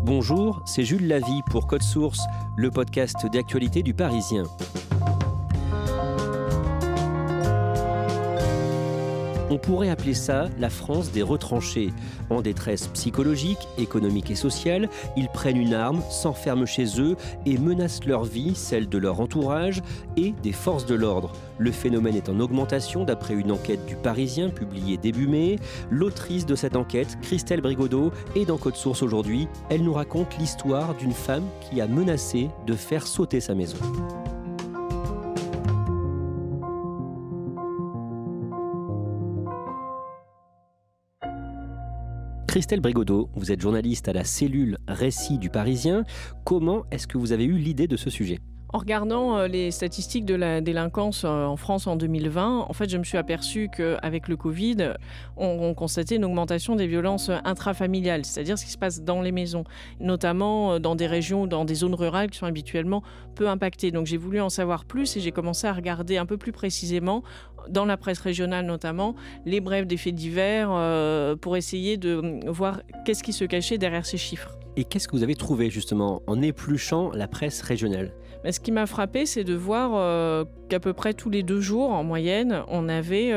Bonjour, c'est Jules Lavie pour Code Source, le podcast d'actualité du Parisien. On pourrait appeler ça la France des retranchés. En détresse psychologique, économique et sociale, ils prennent une arme, s'enferment chez eux et menacent leur vie, celle de leur entourage et des forces de l'ordre. Le phénomène est en augmentation d'après une enquête du Parisien publiée début mai. L'autrice de cette enquête, Christelle Brigodeau, est dans Code Source aujourd'hui. Elle nous raconte l'histoire d'une femme qui a menacé de faire sauter sa maison. Christelle Brigodeau, vous êtes journaliste à la cellule Récit du Parisien. Comment est-ce que vous avez eu l'idée de ce sujet ? En regardant les statistiques de la délinquance en France en 2020, en fait, je me suis aperçue qu'avec le Covid, on constatait une augmentation des violences intrafamiliales, c'est-à-dire ce qui se passe dans les maisons, notamment dans des régions, dans des zones rurales qui sont habituellement peu impactées. Donc j'ai voulu en savoir plus et j'ai commencé à regarder un peu plus précisément, dans la presse régionale notamment, les brèves des faits divers pour essayer de voir qu'est-ce qui se cachait derrière ces chiffres. Et qu'est-ce que vous avez trouvé justement en épluchant la presse régionale ? Ce qui m'a frappé, c'est de voir qu'à peu près tous les 2 jours, en moyenne, on avait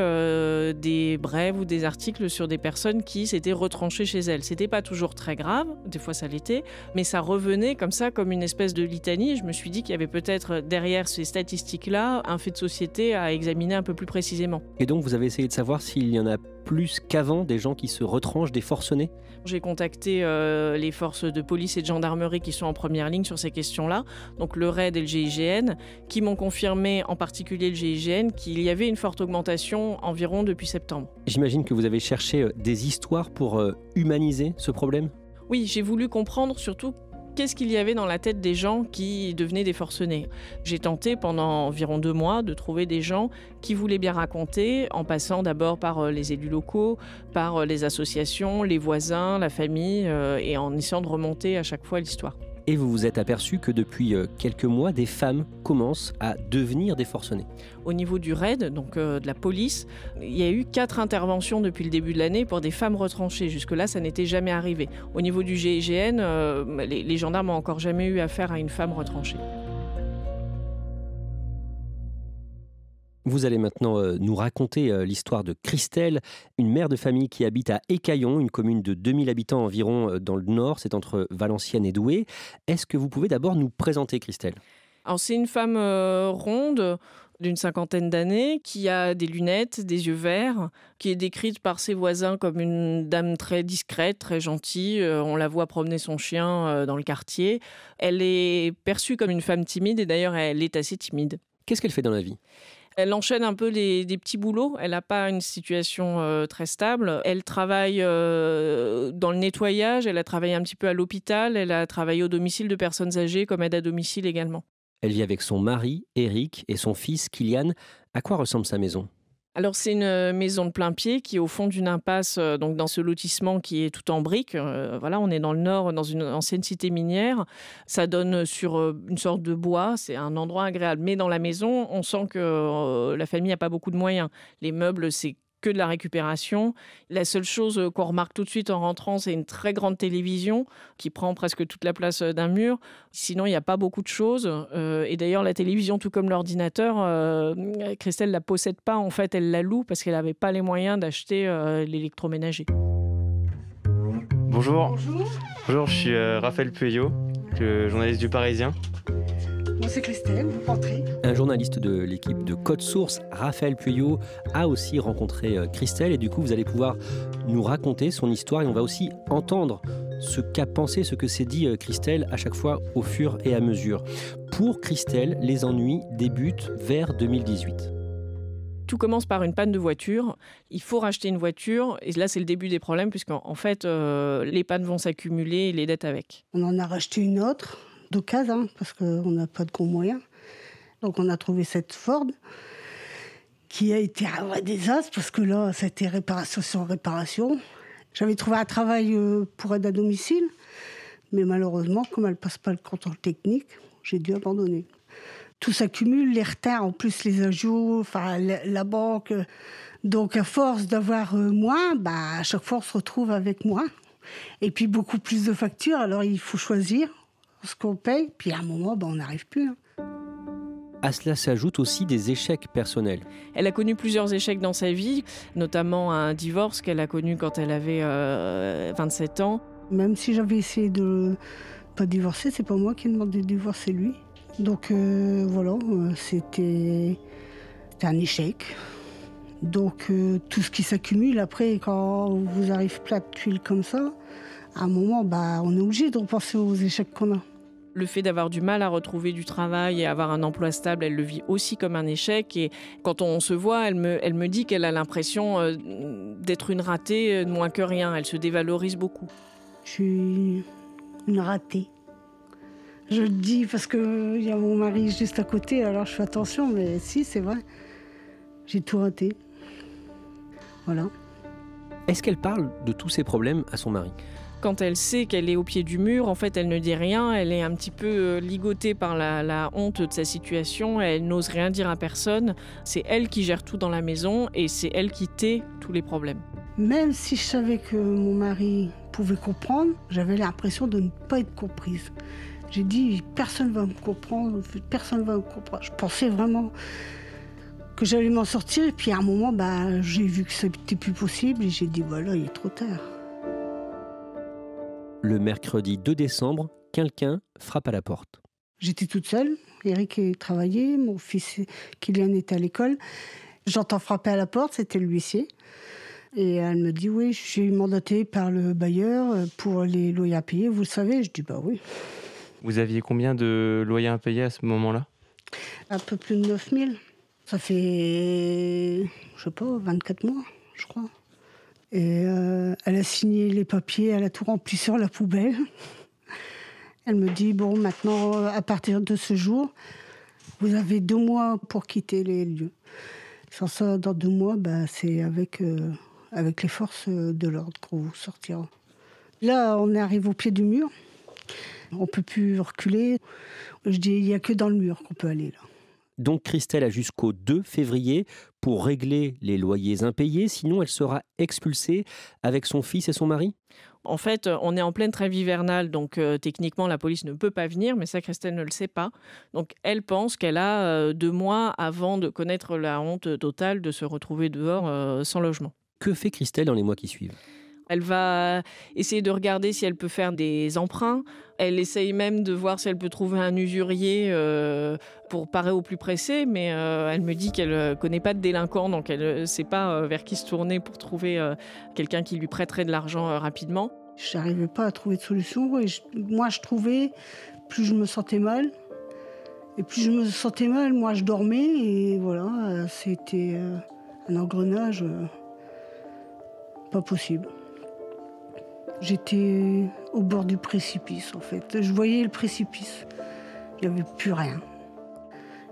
des brèves ou des articles sur des personnes qui s'étaient retranchées chez elles. C'était pas toujours très grave, des fois ça l'était, mais ça revenait comme ça, comme une espèce de litanie. Je me suis dit qu'il y avait peut-être derrière ces statistiques-là un fait de société à examiner un peu plus précisément. Et donc vous avez essayé de savoir s'il y en a plus qu'avant des gens qui se retranchent, des forcenés ? J'ai contacté les forces de police et de gendarmerie qui sont en première ligne sur ces questions-là, donc le RAID et le GIGN, qui m'ont confirmé, en particulier le GIGN, qu'il y avait une forte augmentation environ depuis septembre. J'imagine que vous avez cherché des histoires pour humaniser ce problème ? Oui, j'ai voulu comprendre surtout qu'est-ce qu'il y avait dans la tête des gens qui devenaient des forcenés. J'ai tenté pendant environ 2 mois de trouver des gens qui voulaient bien raconter, en passant d'abord par les élus locaux, par les associations, les voisins, la famille, et en essayant de remonter à chaque fois l'histoire. Et vous vous êtes aperçu que depuis quelques mois, des femmes commencent à devenir des forcenés. Au niveau du RAID, donc de la police, il y a eu 4 interventions depuis le début de l'année pour des femmes retranchées. Jusque-là, ça n'était jamais arrivé. Au niveau du GIGN, les gendarmes n'ont encore jamais eu affaire à une femme retranchée. Vous allez maintenant nous raconter l'histoire de Christelle, une mère de famille qui habite à Écaillon, une commune de 2000 habitants environ dans le nord, c'est entre Valenciennes et Douai. Est-ce que vous pouvez d'abord nous présenter Christelle ? Alors c'est une femme ronde d'une 50aine d'années qui a des lunettes, des yeux verts, qui est décrite par ses voisins comme une dame très discrète, très gentille. On la voit promener son chien dans le quartier. Elle est perçue comme une femme timide et d'ailleurs elle est assez timide. Qu'est-ce qu'elle fait dans la vie ? Elle enchaîne un peu des petits boulots. Elle n'a pas une situation très stable. Elle travaille dans le nettoyage. Elle a travaillé un petit peu à l'hôpital. Elle a travaillé au domicile de personnes âgées comme aide à domicile également. Elle vit avec son mari, Eric, et son fils, Kylian. À quoi ressemble sa maison ? Alors c'est une maison de plein pied qui est au fond d'une impasse, donc dans ce lotissement qui est tout en briques. Voilà, on est dans le nord, dans une ancienne cité minière. Ça donne sur une sorte de bois, c'est un endroit agréable. Mais dans la maison, on sent que la famille n'a pas beaucoup de moyens. Les meubles, c'est que de la récupération. La seule chose qu'on remarque tout de suite en rentrant, c'est une très grande télévision qui prend presque toute la place d'un mur. Sinon, il n'y a pas beaucoup de choses. Et d'ailleurs, la télévision, tout comme l'ordinateur, Christelle ne la possède pas. En fait, elle la loue parce qu'elle n'avait pas les moyens d'acheter l'électroménager. Bonjour. Bonjour, je suis Raphaël Pueyo, le journaliste du Parisien. Moi, c'est Christelle, vous entrez. Un journaliste de l'équipe de Code Source, Raphaël Pueyo, a aussi rencontré Christelle et du coup, vous allez pouvoir nous raconter son histoire et on va aussi entendre ce qu'a pensé, ce que s'est dit Christelle à chaque fois au fur et à mesure. Pour Christelle, les ennuis débutent vers 2018. Tout commence par une panne de voiture. Il faut racheter une voiture et là, c'est le début des problèmes puisqu'en fait, les pannes vont s'accumuler et les dettes avec. On en a racheté une autre d'occasion parce qu'on n'a pas de gros moyens. Donc on a trouvé cette Ford qui a été un vrai désastre parce que là, c'était réparation sur réparation. J'avais trouvé un travail pour aide à domicile, mais malheureusement, comme elle ne passe pas le contrôle technique, j'ai dû abandonner. Tout s'accumule, les retards, en plus les ajouts, enfin la banque. Donc à force d'avoir moins, à chaque fois on se retrouve avec moins. Et puis beaucoup plus de factures, alors il faut choisir ce qu'on paye. Puis à un moment, on n'arrive plus. À cela s'ajoutent aussi des échecs personnels. Elle a connu plusieurs échecs dans sa vie, notamment un divorce qu'elle a connu quand elle avait 27 ans. Même si j'avais essayé de pas divorcer, c'est pas moi qui ai demandé de divorcer, c'est lui. Donc voilà, c'était un échec. Donc tout ce qui s'accumule après, quand vous arrive plein de tuiles comme ça, à un moment, on est obligé de repenser aux échecs qu'on a. Le fait d'avoir du mal à retrouver du travail et avoir un emploi stable, elle le vit aussi comme un échec. Et quand on se voit, elle me dit qu'elle a l'impression d'être une ratée, de moins que rien. Elle se dévalorise beaucoup. Je suis une ratée. Je le dis parce qu'il y a mon mari juste à côté, alors je fais attention, mais si, c'est vrai. J'ai tout raté. Voilà. Est-ce qu'elle parle de tous ces problèmes à son mari ? Quand elle sait qu'elle est au pied du mur, en fait, elle ne dit rien. Elle est un petit peu ligotée par la honte de sa situation. Elle n'ose rien dire à personne. C'est elle qui gère tout dans la maison et c'est elle qui tait tous les problèmes. Même si je savais que mon mari pouvait comprendre, j'avais l'impression de ne pas être comprise. J'ai dit, personne ne va me comprendre, personne ne va me comprendre. Je pensais vraiment que j'allais m'en sortir. Et puis à un moment, j'ai vu que c'était plus possible et j'ai dit, voilà, il est trop tard. Le mercredi 2 décembre, quelqu'un frappe à la porte. J'étais toute seule. Eric travaillait, mon fils Kylian était à l'école. J'entends frapper à la porte, c'était l'huissier. Et elle me dit, oui, je suis mandatée par le bailleur pour les loyers à payer, vous le savez ? Je dis, oui. Vous aviez combien de loyers impayés à ce moment-là ? Un peu plus de 9 000. Ça fait, 24 mois, je crois. Et elle a signé les papiers, elle a tout rempli sur la poubelle. Elle me dit, maintenant, à partir de ce jour, vous avez 2 mois pour quitter les lieux. Sans ça, dans 2 mois, c'est avec les forces de l'ordre qu'on vous sortira. Là, on arrive au pied du mur. On ne peut plus reculer. Je dis, il n'y a que dans le mur qu'on peut aller, là. Donc Christelle a jusqu'au 2 février pour régler les loyers impayés, sinon elle sera expulsée avec son fils et son mari ? En fait, on est en pleine trêve hivernale, donc techniquement la police ne peut pas venir, mais ça Christelle ne le sait pas. Donc elle pense qu'elle a 2 mois avant de connaître la honte totale de se retrouver dehors sans logement. Que fait Christelle dans les mois qui suivent ? Elle va essayer de regarder si elle peut faire des emprunts. Elle essaye même de voir si elle peut trouver un usurier pour parer au plus pressé, mais elle me dit qu'elle ne connaît pas de délinquants, donc elle ne sait pas vers qui se tourner pour trouver quelqu'un qui lui prêterait de l'argent rapidement. Je n'arrivais pas à trouver de solution. Et moi, je trouvais, plus je me sentais mal. Et plus je me sentais mal, moi, je dormais. Et voilà, c'était un engrenage pas possible. J'étais au bord du précipice, en fait. Je voyais le précipice. Il n'y avait plus rien.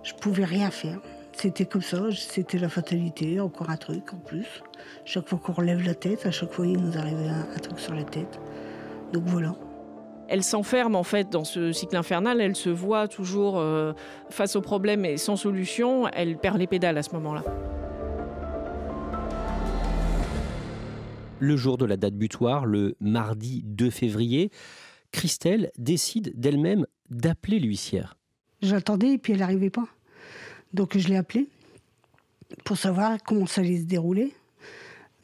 Je ne pouvais rien faire. C'était comme ça, c'était la fatalité, encore un truc en plus. Chaque fois qu'on relève la tête, à chaque fois, il nous arrivait un truc sur la tête. Donc voilà. Elle s'enferme en fait dans ce cycle infernal. Elle se voit toujours face aux problèmes et sans solution. Elle perd les pédales à ce moment-là. Le jour de la date butoir, le mardi 2 février, Christelle décide d'elle-même d'appeler l'huissière. J'attendais et puis elle n'arrivait pas. Donc je l'ai appelée pour savoir comment ça allait se dérouler.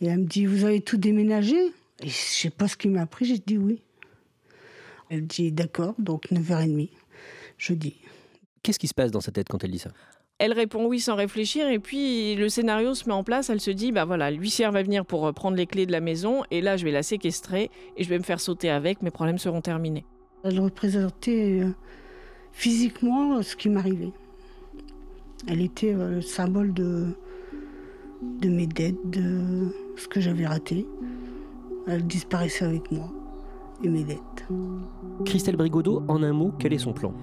Et elle me dit, vous avez tout déménagé ? Et je ne sais pas ce qui m'a appris, j'ai dit oui. Elle dit d'accord, donc 9h30, jeudi. Qu'est-ce qui se passe dans sa tête quand elle dit ça ? Elle répond oui sans réfléchir et puis le scénario se met en place. Elle se dit, l'huissière va venir pour prendre les clés de la maison et là je vais la séquestrer et je vais me faire sauter avec, mes problèmes seront terminés. Elle représentait physiquement ce qui m'arrivait. Elle était le symbole de mes dettes, de ce que j'avais raté. Elle disparaissait avec moi et mes dettes. Christelle Brigodeau, en un mot, quel est son plan ?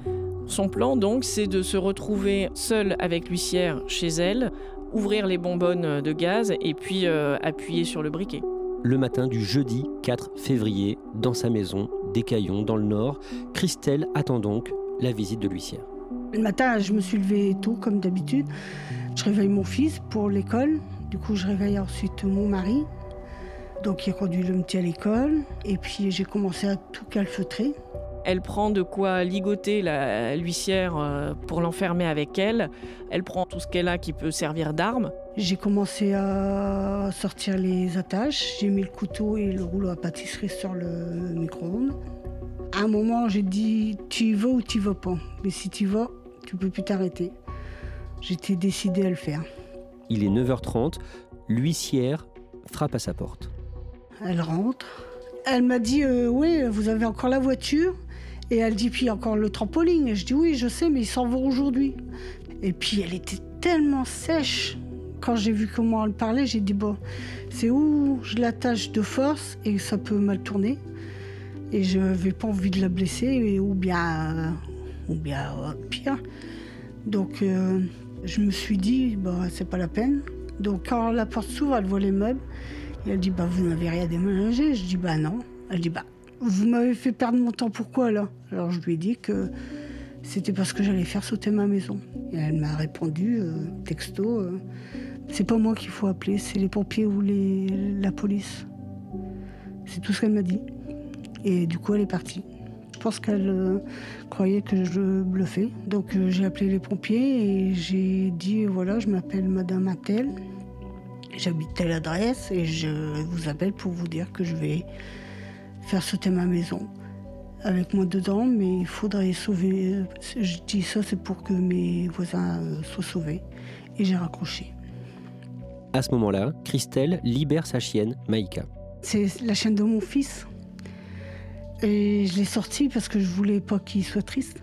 Son plan, donc, c'est de se retrouver seule avec l'huissière chez elle, ouvrir les bonbonnes de gaz et puis appuyer sur le briquet. Le matin du jeudi 4 février, dans sa maison d'Écaillon, dans le Nord, Christelle attend donc la visite de l'huissière. Le matin, je me suis levée tôt, comme d'habitude. Je réveille mon fils pour l'école. Du coup, je réveille ensuite mon mari. Donc il conduit le petit à l'école et puis j'ai commencé à tout calfeutrer. Elle prend de quoi ligoter l'huissière pour l'enfermer avec elle. Elle prend tout ce qu'elle a qui peut servir d'arme. J'ai commencé à sortir les attaches. J'ai mis le couteau et le rouleau à pâtisserie sur le micro-ondes. À un moment, j'ai dit « tu y vas ou tu y vas pas ?» Mais si tu y vas, tu peux plus t'arrêter. J'étais décidée à le faire. Il est 9h30, l'huissière frappe à sa porte. Elle rentre. Elle m'a dit oui, vous avez encore la voiture. Et elle dit puis encore le trampoline. Et je dis oui, je sais, mais ils s'en vont aujourd'hui. Et puis elle était tellement sèche. Quand j'ai vu comment elle parlait, j'ai dit bon, c'est où je l'attache de force et ça peut mal tourner. Et je n'avais pas envie de la blesser ou bien pire. Donc je me suis dit bah c'est pas la peine. Donc quand la porte s'ouvre, elle voit les meubles. Et elle dit bah vous n'avez rien déménagé. Je dis bah non. Elle dit bah vous m'avez fait perdre mon temps, pourquoi là? Alors je lui ai dit que c'était parce que j'allais faire sauter ma maison. Et elle m'a répondu texto c'est pas moi qu'il faut appeler, c'est les pompiers ou la police. C'est tout ce qu'elle m'a dit. Et du coup elle est partie. Je pense qu'elle croyait que je bluffais. Donc j'ai appelé les pompiers et j'ai dit voilà, je m'appelle Madame Attel. J'habite telle adresse et je vous appelle pour vous dire que je vais faire sauter ma maison avec moi dedans, mais il faudrait sauver. Je dis ça, c'est pour que mes voisins soient sauvés. Et j'ai raccroché. À ce moment-là, Christelle libère sa chienne, Maïka. C'est la chienne de mon fils. Et je l'ai sortie parce que je voulais pas qu'il soit triste.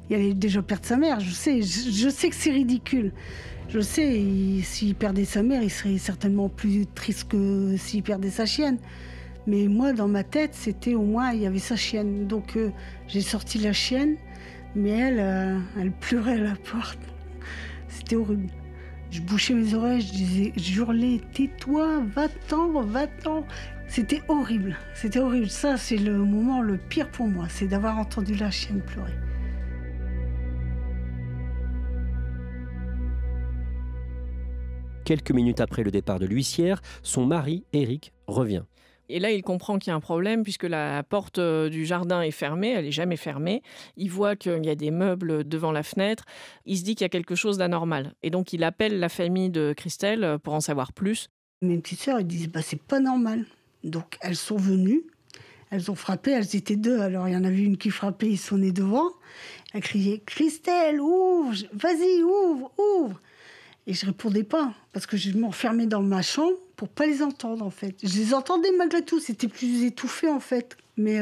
Il allait déjà perdre sa mère, je sais que c'est ridicule. Je sais, s'il perdait sa mère, il serait certainement plus triste que s'il perdait sa chienne. Mais moi, dans ma tête, c'était au moins, il y avait sa chienne. Donc j'ai sorti la chienne, mais elle pleurait à la porte. C'était horrible. Je bouchais mes oreilles, je hurlais, tais-toi, va-t'en, va-t'en. C'était horrible, c'était horrible. Ça, c'est le moment le pire pour moi, c'est d'avoir entendu la chienne pleurer. Quelques minutes après le départ de l'huissière, son mari, Éric, revient. Et là, il comprend qu'il y a un problème puisque la porte du jardin est fermée, elle n'est jamais fermée. Il voit qu'il y a des meubles devant la fenêtre. Il se dit qu'il y a quelque chose d'anormal. Et donc, il appelle la famille de Christelle pour en savoir plus. Mes petites sœurs, elles disent c'est pas normal. Donc, elles sont venues, elles ont frappé, elles étaient deux. Alors, il y en avait une qui frappait, ils sont nés devant. Elle criait « Christelle, ouvre, vas-y, ouvre, ouvre !» Et je répondais pas, parce que je m'enfermais dans ma chambre pour pas les entendre, en fait. Je les entendais malgré tout, c'était plus étouffé, en fait. Mais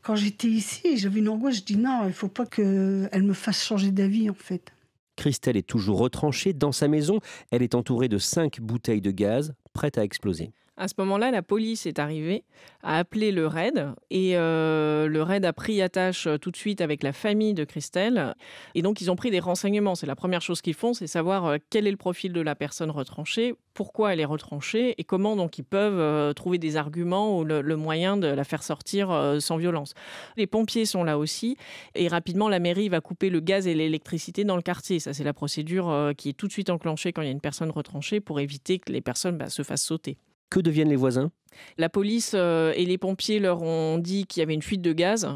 quand j'étais ici, j'avais une angoisse, je dis non, il faut pas qu'elle me fasse changer d'avis, en fait. Christelle est toujours retranchée dans sa maison. Elle est entourée de 5 bouteilles de gaz, prêtes à exploser. À ce moment-là, la police est arrivée, a appelé le RAID et le RAID a pris attache tout de suite avec la famille de Christelle. Et donc, ils ont pris des renseignements. C'est la première chose qu'ils font, c'est savoir quel est le profil de la personne retranchée, pourquoi elle est retranchée et comment donc ils peuvent trouver des arguments ou le moyen de la faire sortir sans violence. Les pompiers sont là aussi et rapidement, la mairie va couper le gaz et l'électricité dans le quartier. Ça, c'est la procédure qui est tout de suite enclenchée quand il y a une personne retranchée pour éviter que les personnes se fassent sauter. Que deviennent les voisins ? La police et les pompiers leur ont dit qu'il y avait une fuite de gaz.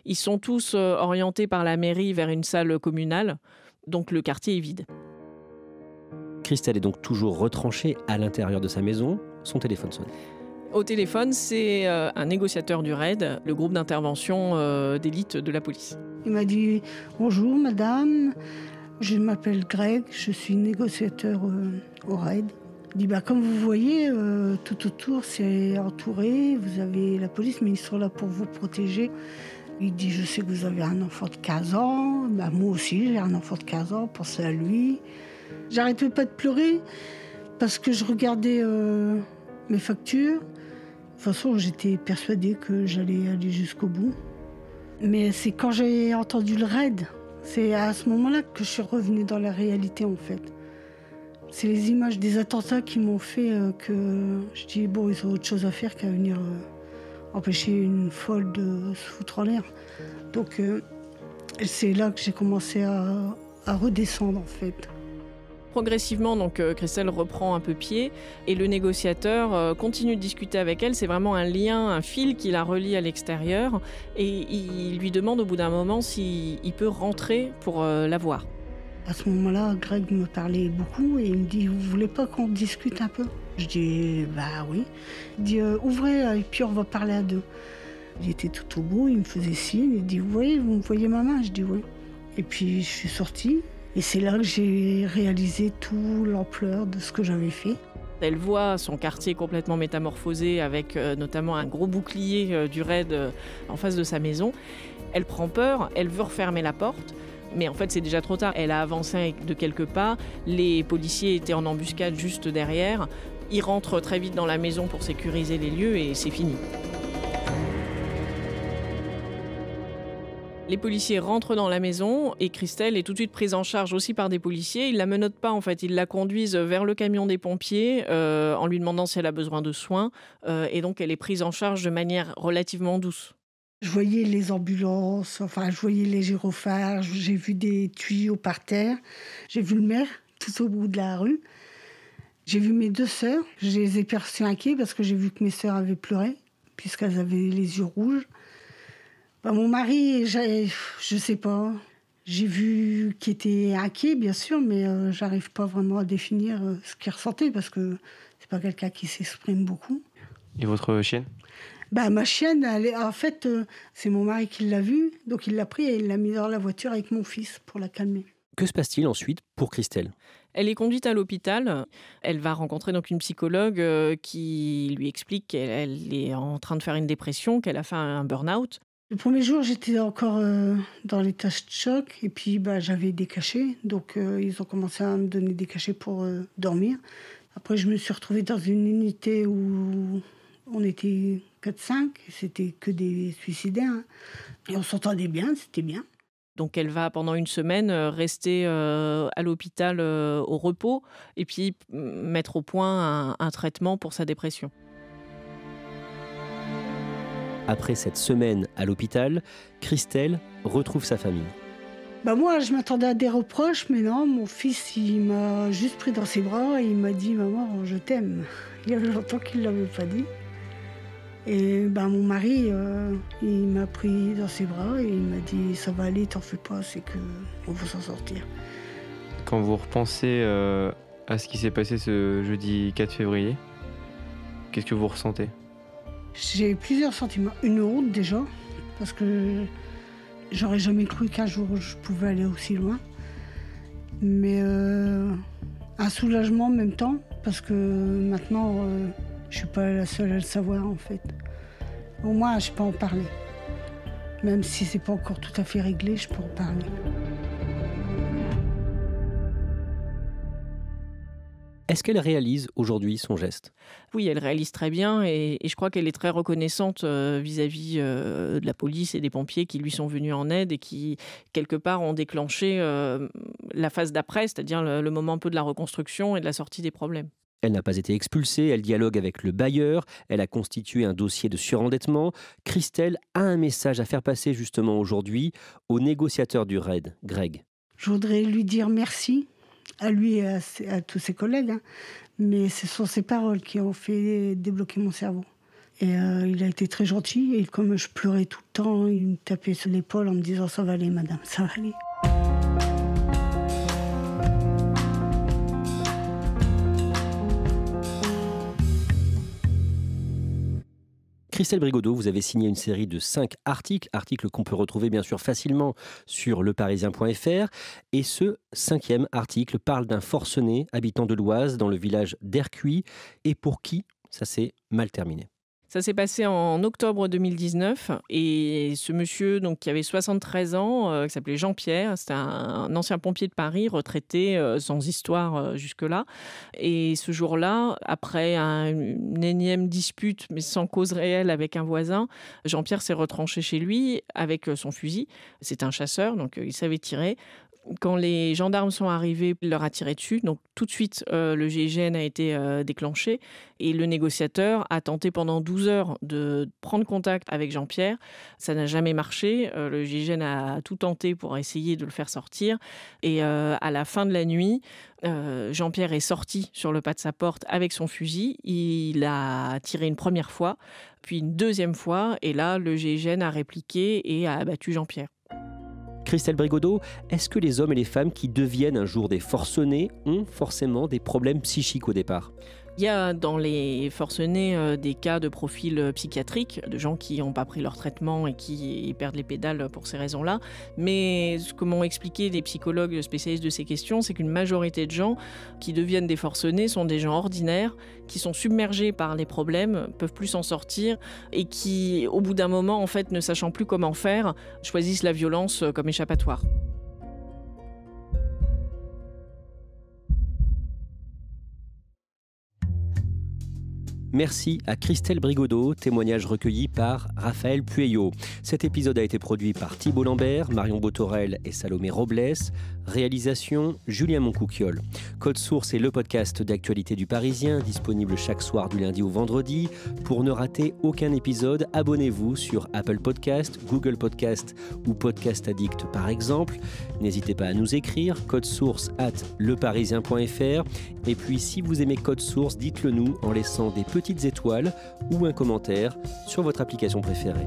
Ils sont tous orientés par la mairie vers une salle communale. Donc le quartier est vide. Christelle est donc toujours retranchée à l'intérieur de sa maison. Son téléphone sonne. Au téléphone, c'est un négociateur du RAID, le groupe d'intervention d'élite de la police. Il m'a dit « Bonjour madame, je m'appelle Greg, je suis négociateur au RAID. » Il dit comme vous voyez, tout autour c'est entouré, vous avez la police, mais ils sont là pour vous protéger. Il dit je sais que vous avez un enfant de 15 ans, moi aussi j'ai un enfant de 15 ans, pensez à lui. J'arrêtais pas de pleurer parce que je regardais mes factures. De toute façon, j'étais persuadée que j'allais aller jusqu'au bout. Mais c'est quand j'ai entendu le RAID, c'est à ce moment-là que je suis revenue dans la réalité en fait. C'est les images des attentats qui m'ont fait que je dis bon, ils ont autre chose à faire qu'à venir empêcher une folle de se foutre en l'air. Donc c'est là que j'ai commencé à redescendre en fait. Progressivement, donc, Christelle reprend un peu pied et le négociateur continue de discuter avec elle. C'est vraiment un lien, un fil qui la relie à l'extérieur et il lui demande au bout d'un moment s'il peut rentrer pour la voir. À ce moment-là, Greg me parlait beaucoup et il me dit « Vous voulez pas qu'on discute un peu ?» Je dis « Bah oui ». Il dit « Ouvrez et puis on va parler à deux ». J'étais tout au bout, il me faisait signe, il dit « vous me voyez ma main ?» Je dis « Oui ». Et puis je suis sortie et c'est là que j'ai réalisé toute l'ampleur de ce que j'avais fait. Elle voit son quartier complètement métamorphosé avec notamment un gros bouclier du raid en face de sa maison. Elle prend peur, elle veut refermer la porte. Mais en fait, c'est déjà trop tard. Elle a avancé de quelques pas. Les policiers étaient en embuscade juste derrière. Ils rentrent très vite dans la maison pour sécuriser les lieux et c'est fini. Les policiers rentrent dans la maison et Christelle est tout de suite prise en charge aussi par des policiers. Ils la menottent pas en fait, ils la conduisent vers le camion des pompiers en lui demandant si elle a besoin de soins. Et donc elle est prise en charge de manière relativement douce. Je voyais les ambulances, je voyais les gyrophares, j'ai vu des tuyaux par terre, j'ai vu le maire tout au bout de la rue. J'ai vu mes 2 sœurs, je les ai perçues inquiets parce que j'ai vu que mes sœurs avaient pleuré, puisqu'elles avaient les yeux rouges. Mon mari, je sais pas, j'ai vu qu'il était inquiet bien sûr, mais j'arrive pas vraiment à définir ce qu'il ressentait parce que c'est pas quelqu'un qui s'exprime beaucoup. Et votre chienne ? Ma chienne, c'est mon mari qui l'a vue, donc il l'a pris et il l'a mis dans la voiture avec mon fils pour la calmer. Que se passe-t-il ensuite pour Christelle ? Elle est conduite à l'hôpital. Elle va rencontrer donc une psychologue qui lui explique qu'elle est en train de faire une dépression, qu'elle a fait un burn-out. Le premier jour, j'étais encore dans l'état de choc et puis j'avais des cachets, donc ils ont commencé à me donner des cachets pour dormir. Après, je me suis retrouvée dans une unité où on était 4-5, c'était que des suicidaires. Hein. Et on s'entendait bien, c'était bien. Donc elle va pendant une semaine rester à l'hôpital au repos et puis mettre au point un traitement pour sa dépression. Après cette semaine à l'hôpital, Christelle retrouve sa famille. Moi, je m'attendais à des reproches, mais non, mon fils, il m'a juste pris dans ses bras et il m'a dit « Maman, je t'aime ». Il y avait longtemps qu'il ne l'avait pas dit. Et mon mari, il m'a pris dans ses bras et il m'a dit « Ça va aller, t'en fais pas, c'est qu'on va s'en sortir ». Quand vous repensez à ce qui s'est passé ce jeudi 4 février, qu'est-ce que vous ressentez ? J'ai plusieurs sentiments. Une honte déjà, parce que j'aurais jamais cru qu'un jour je pouvais aller aussi loin. Mais un soulagement en même temps, parce que maintenant, je suis pas la seule à le savoir en fait. Au moins, je peux en parler. Même si c'est pas encore tout à fait réglé, je peux en parler. Est-ce qu'elle réalise aujourd'hui son geste ? Oui, elle réalise très bien et je crois qu'elle est très reconnaissante vis-à-vis de la police et des pompiers qui lui sont venus en aide et qui, quelque part, ont déclenché la phase d'après, c'est-à-dire le moment un peu de la reconstruction et de la sortie des problèmes. Elle n'a pas été expulsée, elle dialogue avec le bailleur, elle a constitué un dossier de surendettement. Christelle a un message à faire passer justement aujourd'hui au négociateur du RAID, Greg. Je voudrais lui dire merci. À lui et à tous ses collègues, hein. Mais ce sont ses paroles qui ont fait débloquer mon cerveau. Et il a été très gentil, et comme je pleurais tout le temps, il me tapait sur l'épaule en me disant « Ça va aller, madame, ça va aller ». Christelle Brigodeau, vous avez signé une série de 5 articles qu'on peut retrouver bien sûr facilement sur leparisien.fr. Et ce 5e article parle d'un forcené habitant de l'Oise dans le village d'Ercuis et pour qui ça s'est mal terminé. Ça s'est passé en octobre 2019 et ce monsieur donc, qui avait 73 ans, qui s'appelait Jean-Pierre, c'était un ancien pompier de Paris, retraité, sans histoire jusque-là. Et ce jour-là, après une énième dispute, mais sans cause réelle avec un voisin, Jean-Pierre s'est retranché chez lui avec son fusil. C'était un chasseur, donc il savait tirer. Quand les gendarmes sont arrivés, il leur a tiré dessus. Donc tout de suite, le GIGN a été déclenché. Et le négociateur a tenté pendant 12 heures de prendre contact avec Jean-Pierre. Ça n'a jamais marché. Le GIGN a tout tenté pour essayer de le faire sortir. Et à la fin de la nuit, Jean-Pierre est sorti sur le pas de sa porte avec son fusil. Il a tiré une première fois, puis une deuxième fois. Et là, le GIGN a répliqué et a abattu Jean-Pierre. Christelle Brigodeau, est-ce que les hommes et les femmes qui deviennent un jour des forcenés ont forcément des problèmes psychiques au départ ? Il y a dans les forcenés des cas de profil psychiatrique, de gens qui n'ont pas pris leur traitement et qui perdent les pédales pour ces raisons-là. Mais ce que m'ont expliqué les psychologues spécialistes de ces questions, c'est qu'une majorité de gens qui deviennent des forcenés sont des gens ordinaires, qui sont submergés par les problèmes, peuvent plus s'en sortir et qui, au bout d'un moment, en fait, ne sachant plus comment faire, choisissent la violence comme échappatoire. Merci à Christelle Brigodeau, témoignage recueilli par Raphaël Pueyo. Cet épisode a été produit par Thibault Lambert, Marion Botorel et Salomé Robles. Réalisation, Julien Moncouquiol. Code Source est le podcast d'actualité du Parisien, disponible chaque soir du lundi au vendredi. Pour ne rater aucun épisode, abonnez-vous sur Apple Podcast, Google Podcast ou Podcast Addict par exemple. N'hésitez pas à nous écrire, codesource@leparisien.fr. Et puis si vous aimez Code Source, dites-le nous en laissant des petites étoiles ou un commentaire sur votre application préférée.